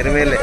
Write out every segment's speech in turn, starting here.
ఎరువేలే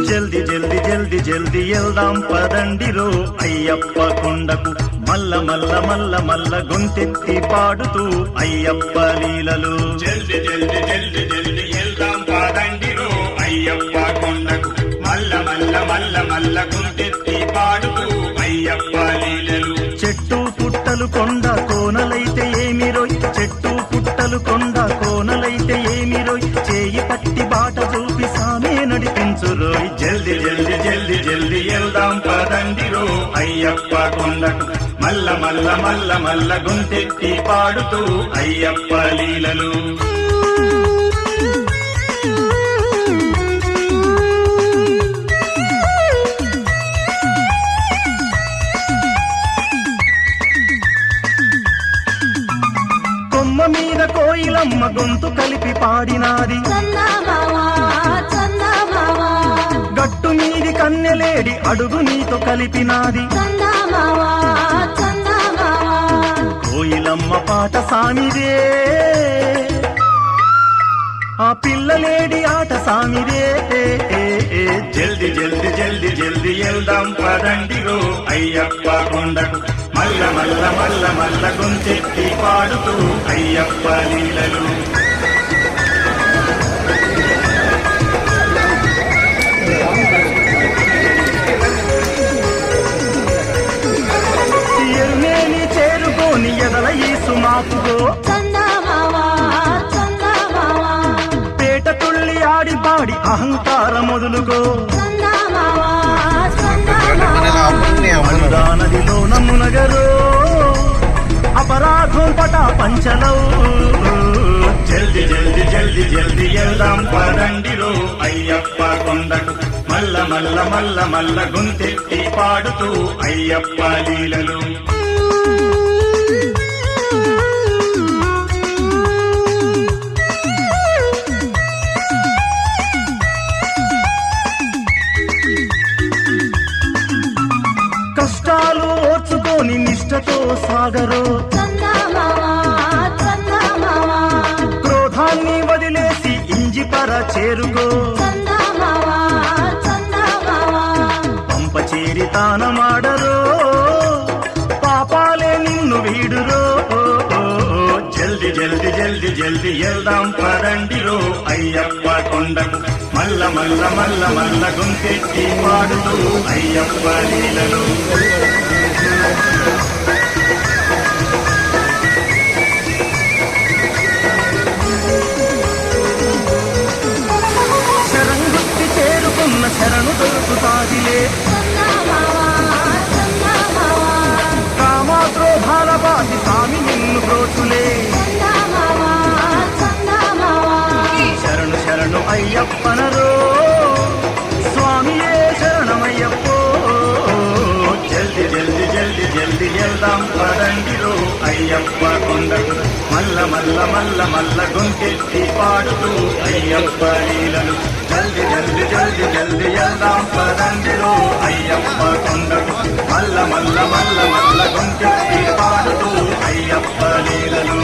జల్ది జల్ది జల్ది జల్ది వెళ్దాం పదండిరో అయ్యప్ప కొండకు మల్ల మల్ల మల్ల మల్ల గొంతెత్తి పాడుతూ అయ్యప్ప లీలలు. జల్ది జల్ది జల్ది జల్ది వెళ్దాం పదండిరో అయ్యప్ప కొండకు మల్ల మల్ల మల్ల మల్ల గొంతెత్తి పాడుతూ అయ్యప్ప లీలలు. చెట్టు పుట్టలు కొండ కోనలైతే ఏమిరోయ్, చెట్టు పుట్టలు కొండ కోనలైతే ఏమిరోయ్, చేయి పట్టి బాట చూపి సామే నడిపించురోయ్. జల్ది జల్ది జల్ది జల్ది వెళ్దాం పదండిరో అయ్యప్ప కొండకు మల్ల మల్ల మల్ల మల్ల గొంతెత్తి పాడుతూ అయ్యప్ప లీలలు. కొమ్మ మీద కోయిలమ్మ గొంతు కలిపి పాడినాది, గట్టు మీది కన్నెలేడి అడుగు నీతో కలిపినాది. కోయిలమ్మ పాట సామిదే, ఆ పిల్లలేడి ఆట సామిదే. జల్ది జల్ది జల్ది జల్ది వెళ్దాం పదండిరో అయ్యప్ప కొండకు మల్ల మల్ల మల్ల మల్ల గొంతెత్తి పాడుతూ అయ్యప్ప లీలలు. ఎరుమేని చేరుకోని ఎదల ఈసు మాకుగో, పేట తుళ్ళి ఆడి పాడి అహంకార మొదలుగో. నదిలో నమ్మునగరో అపరాధం పట పంచలో. జల్ది జల్ది జల్ది జల్ది వెళ్దాం పదండిరో అయ్యప్ప కొండకు మల్ల మల్ల మల్ల మల్ల గొంతెత్తి పాడుతూ అయ్యప్ప లీలలు. కష్టాలు ఓర్చుకొని నిష్టతో సాగరో, క్రోధాన్ని వదిలేసి ఇంజిపర చేరుకో. పంప చేరి తానమాడరో, పాపాలే నిన్ను వీడురో. జల్ది జల్ది జల్ది జల్ది వెళ్దాం పదండిరో అయ్యప్ప కొండకు మల్ల మల్ల మల్ల మల్ల గొంతెత్తి పాడుతూ అయ్యప్ప లీలలు. శరణుక్తి చేరుకున్న శరణు దొరుకుతాదిలే, కామాద్రోధాల బాసి సామి నిన్ను బ్రోచులే. శరణు శరణు అయ్యప్పనరో, స్వామియే శరణమయ్యప్పో. జల్ది జల్ది జల్ది జల్ది వెళ్దాం పదండిరో అయ్యప్ప కొండకు మల్ల మల్ల మల్ల మల్ల గొంతెత్తి పాడుతూ అయ్యప్ప లీలలు. జల్ది జల్ది జల్ది జల్ది వెళ్దాం పదండిరో అయ్యప్ప కొండకు మల్ల మల్ల మల్ల మల్ల గొంతెత్తి పాడుతూ అయ్యప్ప లీలలు.